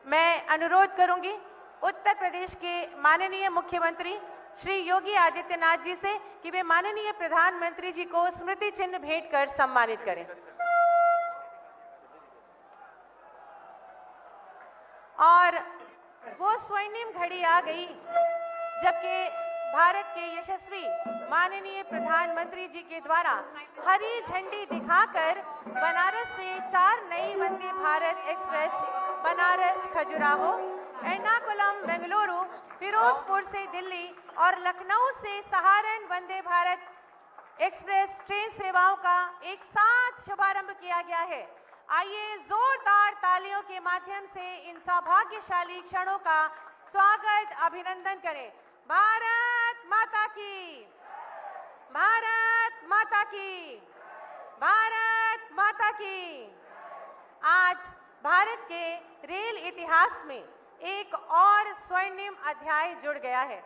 मैं अनुरोध करूंगी उत्तर प्रदेश के माननीय मुख्यमंत्री श्री योगी आदित्यनाथ जी से कि वे माननीय प्रधानमंत्री जी को स्मृति चिन्ह भेंट कर सम्मानित करें। और वो स्वर्णिम घड़ी आ गई जबकि भारत के यशस्वी माननीय प्रधानमंत्री जी के द्वारा हरी झंडी दिखाकर बनारस से 4 नई वंदे भारत एक्सप्रेस बनारस खजुराहो, एर्नाकुलम बेंगलुरु, फिरोजपुर से दिल्ली और लखनऊ से सहारन वंदे भारत एक्सप्रेस ट्रेन सेवाओं का एक साथ शुभारंभ किया गया है। आइए जोरदार तालियों के माध्यम से इन सौभाग्यशाली क्षणों का स्वागत अभिनंदन करें। भारत माता की, भारत माता की, भारत माता की। आज भारत के रेल इतिहास में एक और स्वर्णिम अध्याय जुड़ गया है।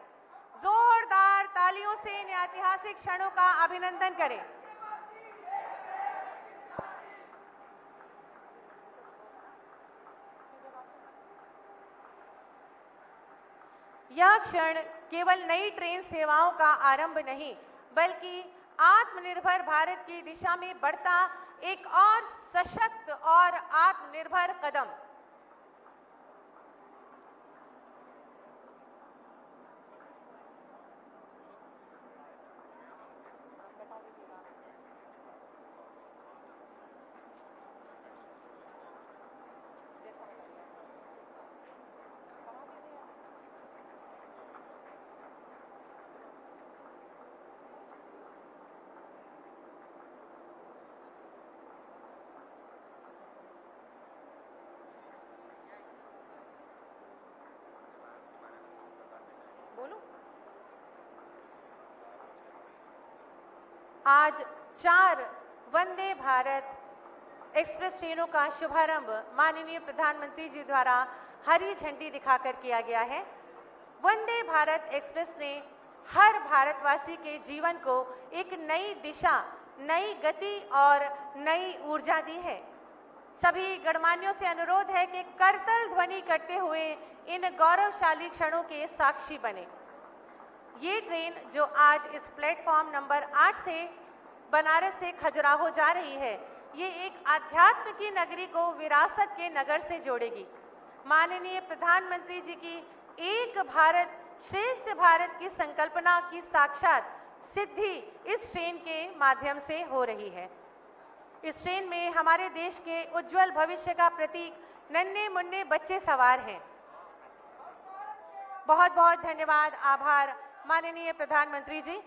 जोरदार तालियों से इन ऐतिहासिक क्षणों का अभिनंदन करें। यह क्षण केवल नई ट्रेन सेवाओं का आरंभ नहीं, बल्कि आत्मनिर्भर भारत की दिशा में बढ़ता एक और सशक्त और आत्मनिर्भर कदम। आज 4 वंदे भारत एक्सप्रेस ट्रेनों का शुभारंभ माननीय प्रधानमंत्री जी द्वारा हरी झंडी दिखाकर किया गया है। वंदे भारत एक्सप्रेस ने हर भारतवासी के जीवन को एक नई दिशा, नई गति और नई ऊर्जा दी है। सभी गणमान्यों से अनुरोध है कि करतल ध्वनि करते हुए इन गौरवशाली क्षणों के साक्षी बने। ये ट्रेन जो आज इस प्लेटफॉर्म नंबर 8 से बनारस से खजुराहो जा रही है, ये एक आध्यात्म की नगरी को विरासत के नगर से जोड़ेगी। माननीय प्रधानमंत्री जी की एक भारत श्रेष्ठ भारत की संकल्पना की साक्षात सिद्धि इस ट्रेन के माध्यम से हो रही है। इस ट्रेन में हमारे देश के उज्जवल भविष्य का प्रतीक नन्हे मुन्ने बच्चे सवार हैं। बहुत बहुत धन्यवाद, आभार माननीय प्रधानमंत्री जी।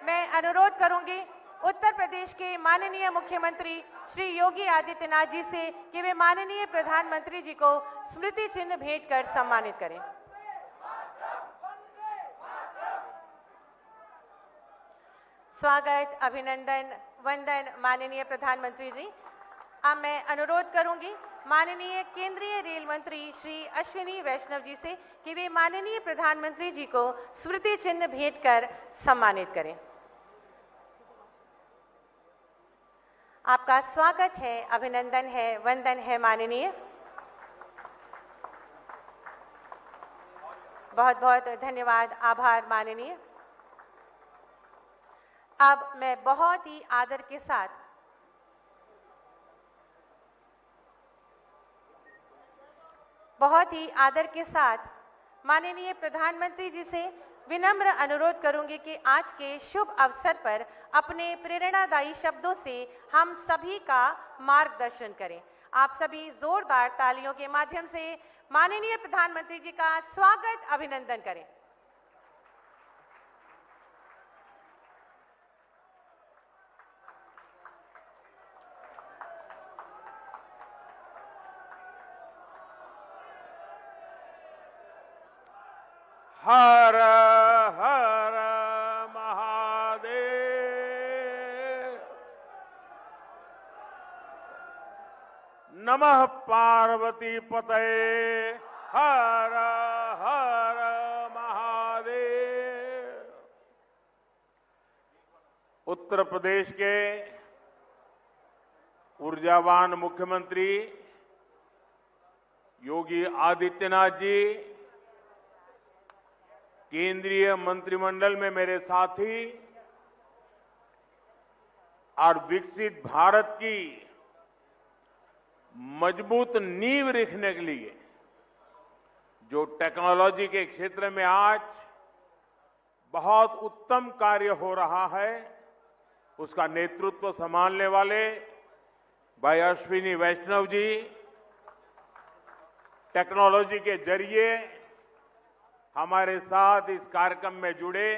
मैं अनुरोध करूंगी उत्तर प्रदेश के माननीय मुख्यमंत्री श्री योगी आदित्यनाथ जी से कि वे माननीय प्रधानमंत्री जी को स्मृति चिन्ह भेंट कर सम्मानित करें। स्वागत, अभिनंदन, वंदन माननीय प्रधानमंत्री जी। अब मैं अनुरोध करूंगी माननीय केंद्रीय रेल मंत्री श्री अश्विनी वैष्णव जी से कि वे माननीय प्रधानमंत्री जी को स्मृति चिन्ह भेंट कर सम्मानित करें। आपका स्वागत है, अभिनंदन है, वंदन है माननीय। बहुत बहुत धन्यवाद, आभार माननीय। अब मैं बहुत ही आदर के साथ माननीय प्रधानमंत्री जी से विनम्र अनुरोध करूंगी कि आज के शुभ अवसर पर अपने प्रेरणादायी शब्दों से हम सभी का मार्गदर्शन करें। आप सभी जोरदार तालियों के माध्यम से माननीय प्रधानमंत्री जी का स्वागत अभिनंदन करें। हर हर महादेव। नमः पार्वती पतये। हर हर महादेव। उत्तर प्रदेश के ऊर्जावान मुख्यमंत्री योगी आदित्यनाथ जी, केंद्रीय मंत्रिमंडल में मेरे साथी और विकसित भारत की मजबूत नींव रखने के लिए जो टेक्नोलॉजी के क्षेत्र में आज बहुत उत्तम कार्य हो रहा है, उसका नेतृत्व संभालने वाले भाई अश्विनी वैष्णव जी, टेक्नोलॉजी के जरिए हमारे साथ इस कार्यक्रम में जुड़े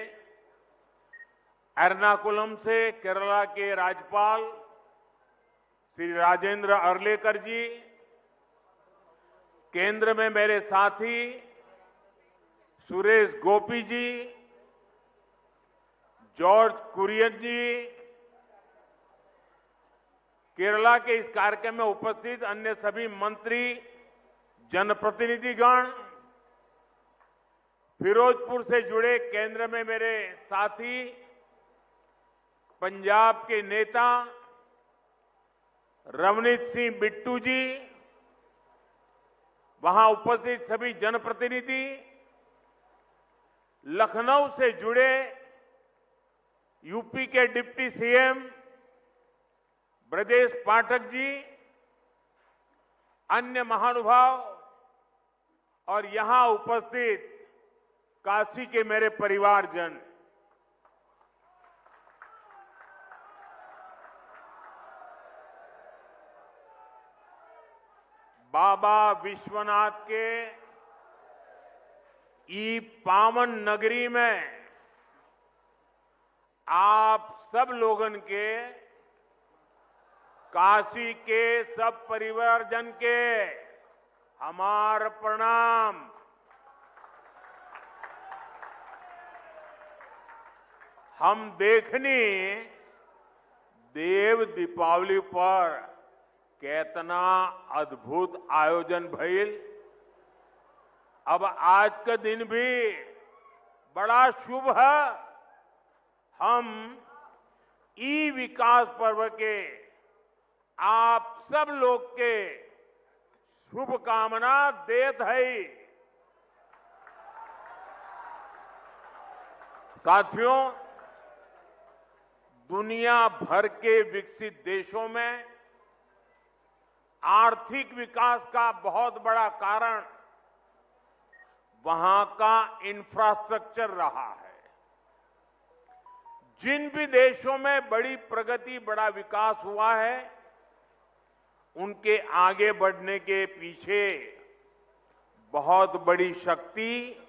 एर्नाकुलम से केरला के राज्यपाल श्री राजेंद्र अर्लेकर जी, केंद्र में मेरे साथी सुरेश गोपी जी, जॉर्ज कुरियन जी, केरला के इस कार्यक्रम में उपस्थित अन्य सभी मंत्री, जनप्रतिनिधिगण, फिरोजपुर से जुड़े केंद्र में मेरे साथी, पंजाब के नेता रवनीत सिंह बिट्टू जी, वहां उपस्थित सभी जनप्रतिनिधि, लखनऊ से जुड़े यूपी के डिप्टी सीएम ब्रजेश पाठक जी, अन्य महानुभाव और यहां उपस्थित काशी के मेरे परिवारजन, बाबा विश्वनाथ के ई पावन नगरी में आप सब लोगन के, काशी के सब परिवारजन के हमार प्रणाम। हम देखनी देव दीपावली पर कितना अद्भुत आयोजन भइल। अब आज का दिन भी बड़ा शुभ है। हम ई विकास पर्व के आप सब लोग के शुभकामना देत है। साथियों, दुनिया भर के विकसित देशों में आर्थिक विकास का बहुत बड़ा कारण वहां का इंफ्रास्ट्रक्चर रहा है। जिन भी देशों में बड़ी प्रगति, बड़ा विकास हुआ है, उनके आगे बढ़ने के पीछे बहुत बड़ी शक्ति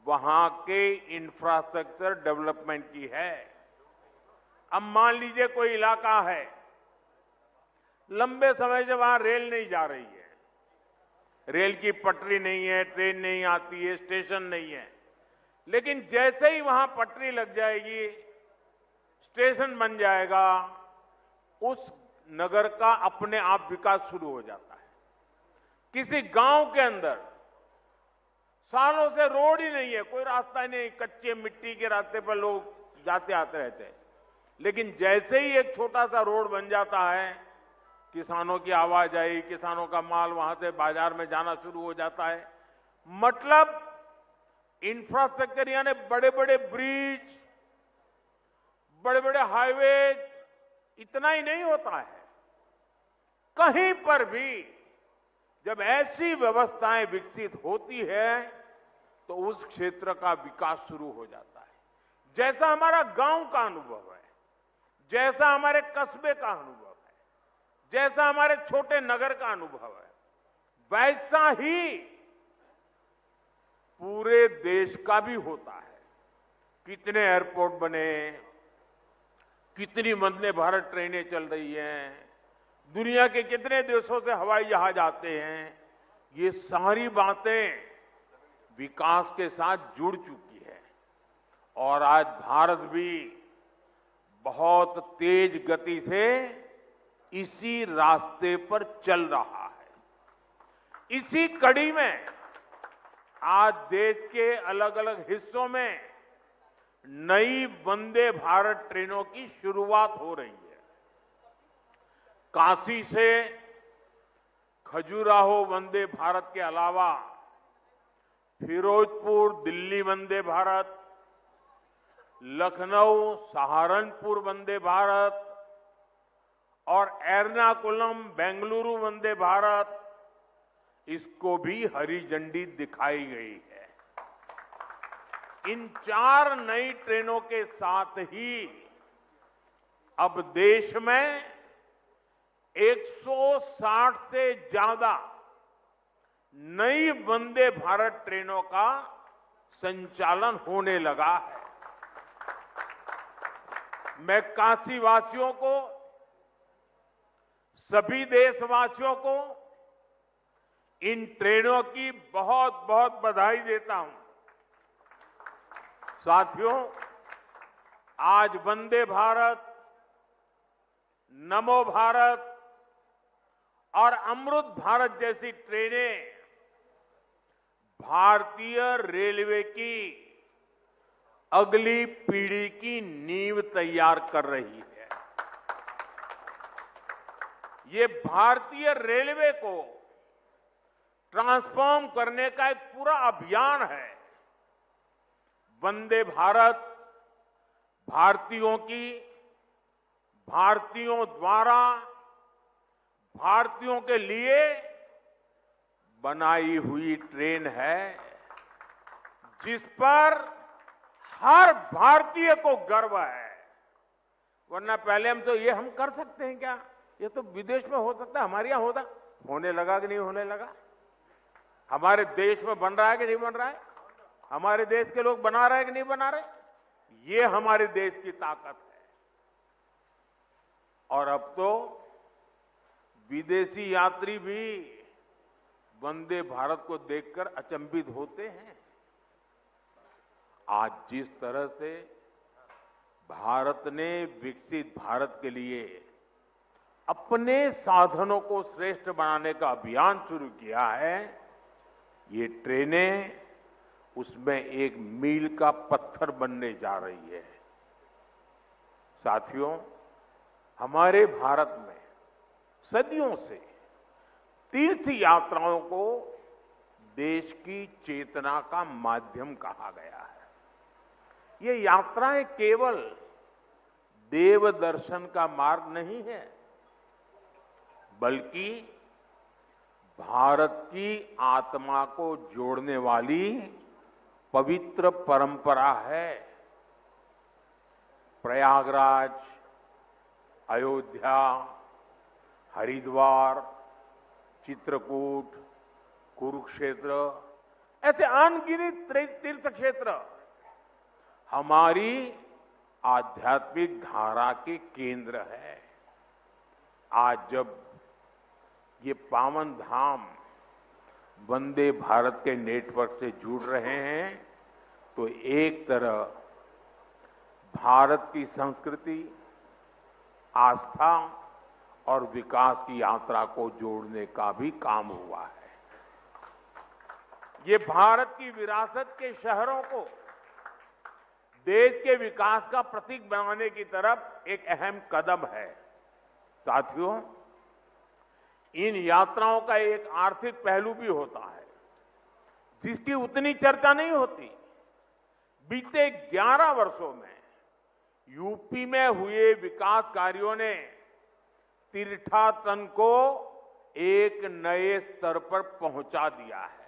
वहां के इंफ्रास्ट्रक्चर डेवलपमेंट की है। अब मान लीजिए कोई इलाका है, लंबे समय से वहां रेल नहीं जा रही है, रेल की पटरी नहीं है, ट्रेन नहीं आती है, स्टेशन नहीं है, लेकिन जैसे ही वहां पटरी लग जाएगी, स्टेशन बन जाएगा, उस नगर का अपने आप विकास शुरू हो जाता है। किसी गांव के अंदर सालों से रोड ही नहीं है, कोई रास्ता ही नहीं, कच्चे मिट्टी के रास्ते पर लोग जाते आते रहते हैं, लेकिन जैसे ही एक छोटा सा रोड बन जाता है, किसानों की आवाजाही, किसानों का माल वहां से बाजार में जाना शुरू हो जाता है। मतलब इंफ्रास्ट्रक्चर यानी बड़े बड़े ब्रिज, बड़े बड़े हाईवे, इतना ही नहीं होता है। कहीं पर भी जब ऐसी व्यवस्थाएं विकसित होती है तो उस क्षेत्र का विकास शुरू हो जाता है। जैसा हमारा गांव का अनुभव है, जैसा हमारे कस्बे का अनुभव है, जैसा हमारे छोटे नगर का अनुभव है, वैसा ही पूरे देश का भी होता है। कितने एयरपोर्ट बने, कितनी वंदे भारत ट्रेनें चल रही हैं, दुनिया के कितने देशों से हवाई जहाज आते हैं, ये सारी बातें विकास के साथ जुड़ चुकी है। और आज भारत भी बहुत तेज गति से इसी रास्ते पर चल रहा है। इसी कड़ी में आज देश के अलग अलग हिस्सों में नई वंदे भारत ट्रेनों की शुरुआत हो रही है। काशी से खजुराहो वंदे भारत के अलावा फिरोजपुर दिल्ली वंदे भारत, लखनऊ सहारनपुर वंदे भारत और एर्नाकुलम बेंगलुरु वंदे भारत, इसको भी हरी झंडी दिखाई गई है। इन 4 नई ट्रेनों के साथ ही अब देश में 160 से ज्यादा नई वंदे भारत ट्रेनों का संचालन होने लगा है। मैं काशीवासियों को, सभी देशवासियों को इन ट्रेनों की बहुत बहुत बधाई देता हूं। साथियों, आज वंदे भारत, नमो भारत और अमृत भारत जैसी ट्रेनें भारतीय रेलवे की अगली पीढ़ी की नींव तैयार कर रही है। ये भारतीय रेलवे को ट्रांसफॉर्म करने का एक पूरा अभियान है। वंदे भारत भारतीयों की, भारतीयों द्वारा, भारतीयों के लिए बनाई हुई ट्रेन है, जिस पर हर भारतीय को गर्व है। वरना पहले हम कर सकते हैं क्या? ये तो विदेश में हो सकता है, हमारे यहां होता। होने लगा कि नहीं होने लगा? हमारे देश में बन रहा है कि नहीं बन रहा है? हमारे देश के लोग बना रहे हैं कि नहीं बना रहे? ये हमारे देश की ताकत है। और अब तो विदेशी यात्री भी वंदे भारत को देखकर अचंभित होते हैं। आज जिस तरह से भारत ने विकसित भारत के लिए अपने साधनों को श्रेष्ठ बनाने का अभियान शुरू किया है, ये ट्रेनें उसमें एक मील का पत्थर बनने जा रही है। साथियों, हमारे भारत में सदियों से तीर्थ यात्राओं को देश की चेतना का माध्यम कहा गया है। ये यात्राएं केवल देव दर्शन का मार्ग नहीं है, बल्कि भारत की आत्मा को जोड़ने वाली पवित्र परंपरा है। प्रयागराज, अयोध्या, हरिद्वार, चित्रकूट, कुरुक्षेत्र, ऐसे अनगिनत तीर्थ क्षेत्र हमारी आध्यात्मिक धारा के केंद्र है। आज जब ये पावन धाम वंदे भारत के नेटवर्क से जुड़ रहे हैं, तो एक तरह भारत की संस्कृति, आस्था और विकास की यात्रा को जोड़ने का भी काम हुआ है। ये भारत की विरासत के शहरों को देश के विकास का प्रतीक बनाने की तरफ एक अहम कदम है। साथियों, इन यात्राओं का एक आर्थिक पहलू भी होता है, जिसकी उतनी चर्चा नहीं होती। बीते 11 वर्षों में यूपी में हुए विकास कार्यों ने तीर्थाटन को एक नए स्तर पर पहुंचा दिया है।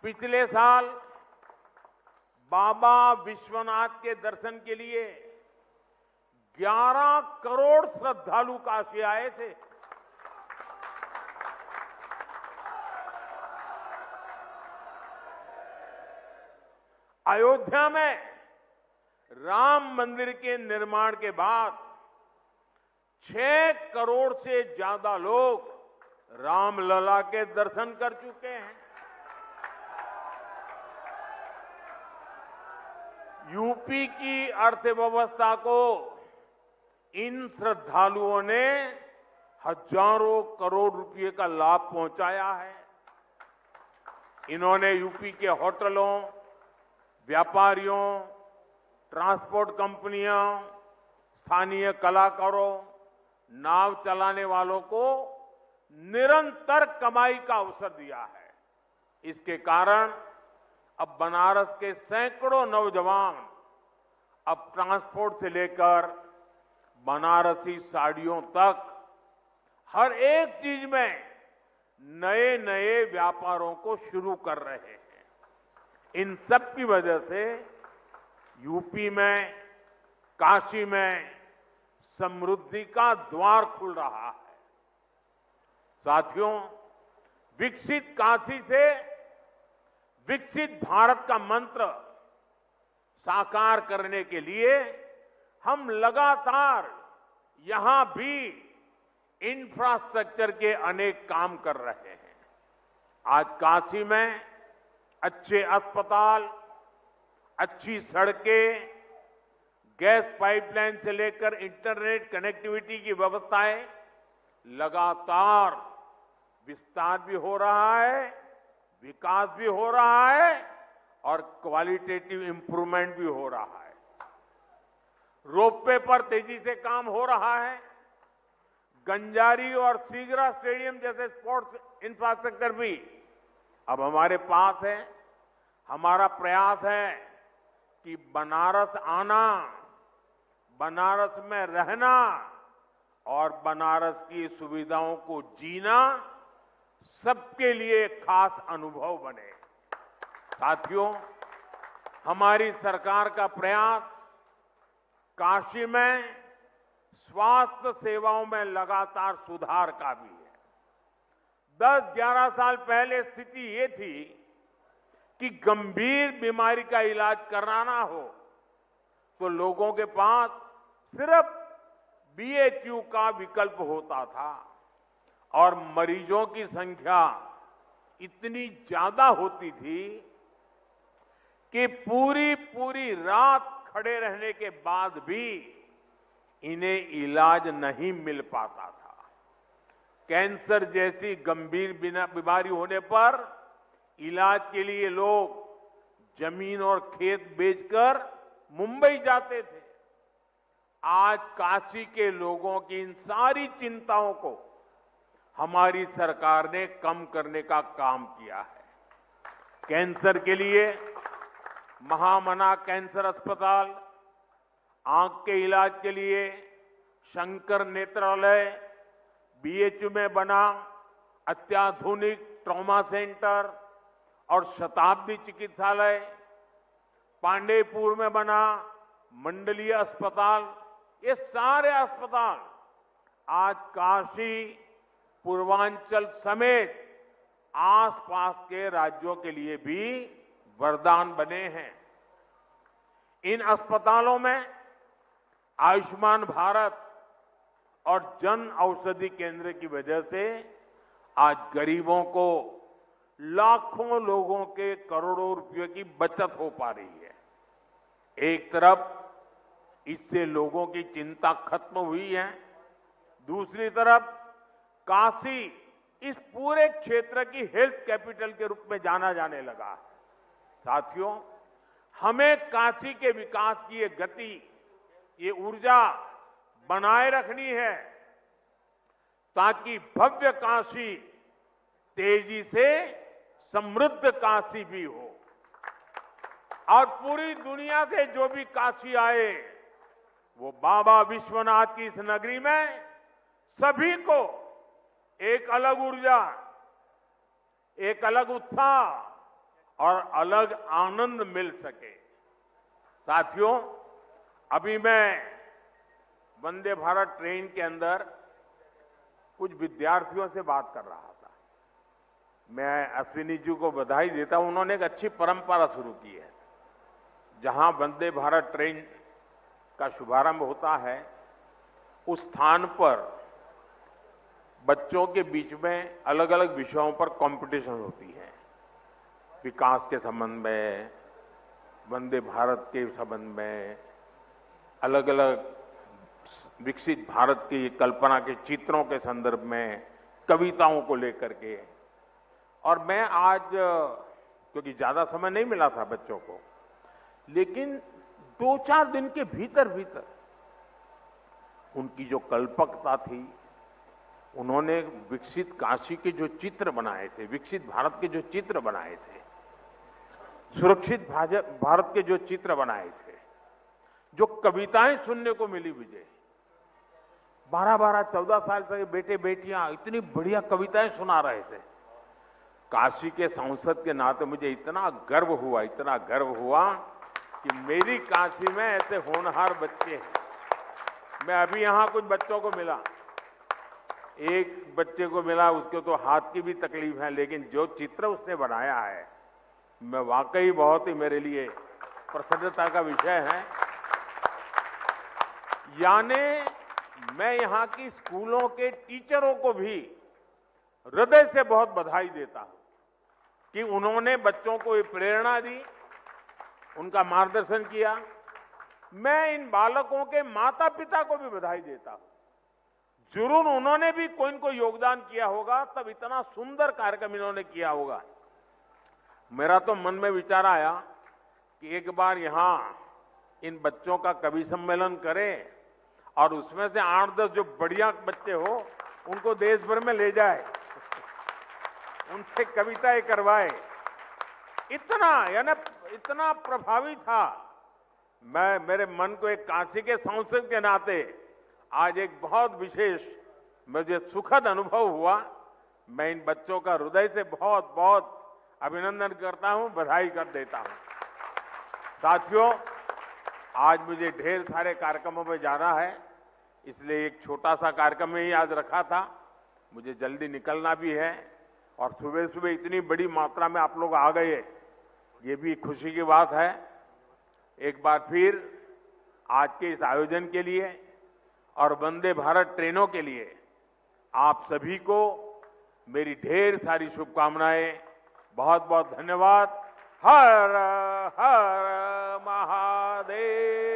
पिछले साल बाबा विश्वनाथ के दर्शन के लिए 11 करोड़ श्रद्धालु काशी आए थे। अयोध्या में राम मंदिर के निर्माण के बाद 6 करोड़ से ज्यादा लोग रामलला के दर्शन कर चुके हैं। यूपी की अर्थव्यवस्था को इन श्रद्धालुओं ने हजारों करोड़ रुपए का लाभ पहुंचाया है। इन्होंने यूपी के होटलों, व्यापारियों, ट्रांसपोर्ट कंपनियों, स्थानीय कलाकारों, नाव चलाने वालों को निरंतर कमाई का अवसर दिया है। इसके कारण अब बनारस के सैकड़ों नौजवान अब ट्रांसपोर्ट से लेकर बनारसी साड़ियों तक हर एक चीज में नए नए व्यापारों को शुरू कर रहे हैं। इन सब की वजह से यूपी में, काशी में समृद्धि का द्वार खुल रहा है। साथियों, विकसित काशी से विकसित भारत का मंत्र साकार करने के लिए हम लगातार यहां भी इंफ्रास्ट्रक्चर के अनेक काम कर रहे हैं। आज काशी में अच्छे अस्पताल, अच्छी सड़कें, गैस पाइपलाइन से लेकर इंटरनेट कनेक्टिविटी की व्यवस्थाएं लगातार विस्तार भी हो रहा है, विकास भी हो रहा है और क्वालिटेटिव इंप्रूवमेंट भी हो रहा है। रोपवे पर तेजी से काम हो रहा है। गंजारी और सीगरा स्टेडियम जैसे स्पोर्ट्स इंफ्रास्ट्रक्चर भी अब हमारे पास है। हमारा प्रयास है कि बनारस आना, बनारस में रहना और बनारस की सुविधाओं को जीना सबके लिए खास अनुभव बने। साथियों, हमारी सरकार का प्रयास काशी में स्वास्थ्य सेवाओं में लगातार सुधार का भी है। 10-11 साल पहले स्थिति ये थी कि गंभीर बीमारी का इलाज कराना हो तो लोगों के पास सिर्फ बीएचयू का विकल्प होता था और मरीजों की संख्या इतनी ज्यादा होती थी कि पूरी रात खड़े रहने के बाद भी इन्हें इलाज नहीं मिल पाता था। कैंसर जैसी गंभीर बीमारी होने पर इलाज के लिए लोग जमीन और खेत बेचकर मुंबई जाते थे। आज काशी के लोगों की इन सारी चिंताओं को हमारी सरकार ने कम करने का काम किया है। कैंसर के लिए महामना कैंसर अस्पताल, आंख के इलाज के लिए शंकर नेत्रालय, बीएचयू में बना अत्याधुनिक ट्रॉमा सेंटर और शताब्दी चिकित्सालय, पांडेयपुर में बना मंडलीय अस्पताल, ये सारे अस्पताल आज काशी, पूर्वांचल समेत आसपास के राज्यों के लिए भी वरदान बने हैं। इन अस्पतालों में आयुष्मान भारत और जन औषधि केंद्र की वजह से आज गरीबों को लाखों लोगों के करोड़ों रुपयों की बचत हो पा रही है। एक तरफ इससे लोगों की चिंता खत्म हुई है, दूसरी तरफ काशी इस पूरे क्षेत्र की हेल्थ कैपिटल के रूप में जाना जाने लगा है। साथियों, हमें काशी के विकास की ये गति, ये ऊर्जा बनाए रखनी है ताकि भव्य काशी तेजी से समृद्ध काशी भी हो और पूरी दुनिया से जो भी काशी आए वो बाबा विश्वनाथ की इस नगरी में सभी को एक अलग ऊर्जा, एक अलग उत्साह और अलग आनंद मिल सके। साथियों, अभी मैं वंदे भारत ट्रेन के अंदर कुछ विद्यार्थियों से बात कर रहा था। मैं अश्विनी जी को बधाई देता हूं, उन्होंने एक अच्छी परंपरा शुरू की है। जहां वंदे भारत ट्रेन का शुभारंभ होता है उस स्थान पर बच्चों के बीच में अलग अलग विषयों पर कंपटीशन होती है। विकास के संबंध में, वंदे भारत के संबंध में, अलग अलग विकसित भारत की कल्पना के चित्रों के संदर्भ में, कविताओं को लेकर के। और मैं आज, क्योंकि ज्यादा समय नहीं मिला था बच्चों को, लेकिन 2-4 दिन के भीतर भीतर उनकी जो कल्पकता थी, उन्होंने विकसित काशी के जो चित्र बनाए थे, विकसित भारत के जो चित्र बनाए थे, सुरक्षित भारत के जो चित्र बनाए थे, जो कविताएं सुनने को मिली मुझे, 12-12, 14 साल से बेटे बेटियां इतनी बढ़िया कविताएं सुना रहे थे। काशी के सांसद के नाते मुझे इतना गर्व हुआ कि मेरी काशी में ऐसे होनहार बच्चे हैं। मैं अभी यहां कुछ बच्चों को मिला, एक बच्चे को मिला, उसको तो हाथ की भी तकलीफ है, लेकिन जो चित्र उसने बनाया है, मैं वाकई बहुत ही मेरे लिए प्रसन्नता का विषय है। यानी मैं यहां की स्कूलों के टीचरों को भी हृदय से बहुत बधाई देता हूं कि उन्होंने बच्चों को ये प्रेरणा दी, उनका मार्गदर्शन किया। मैं इन बालकों के माता पिता को भी बधाई देता हूं। जरूर उन्होंने भी कोई न कोई योगदान किया होगा, तब इतना सुंदर कार्यक्रम इन्होंने किया होगा। मेरा तो मन में विचार आया कि एक बार यहां इन बच्चों का कवि सम्मेलन करें और उसमें से 8-10 जो बढ़िया बच्चे हो उनको देश भर में ले जाए, उनसे कविताएं करवाए। इतना प्रभावी था। मेरे मन को एक काशी के सांसद के नाते आज एक बहुत विशेष, मुझे सुखद अनुभव हुआ। मैं इन बच्चों का हृदय से बहुत बहुत अभिनंदन करता हूं, बधाई कर देता हूं। साथियों, आज मुझे ढेर सारे कार्यक्रमों में जाना है, इसलिए एक छोटा सा कार्यक्रम में ही आज रखा था। मुझे जल्दी निकलना भी है और सुबह सुबह इतनी बड़ी मात्रा में आप लोग आ गए, ये भी खुशी की बात है। एक बार फिर आज के इस आयोजन के लिए और वंदे भारत ट्रेनों के लिए आप सभी को मेरी ढेर सारी शुभकामनाएं। बहुत बहुत धन्यवाद। हर हर महादेव।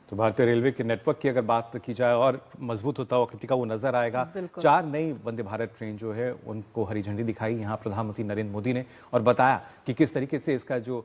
तो भारतीय रेलवे के नेटवर्क की अगर बात की जाए और मजबूत होता हुआ कृतिका वो नजर आएगा। 4 नई वंदे भारत ट्रेन जो है उनको हरी झंडी दिखाई यहाँ प्रधानमंत्री नरेंद्र मोदी ने और बताया कि किस तरीके से इसका जो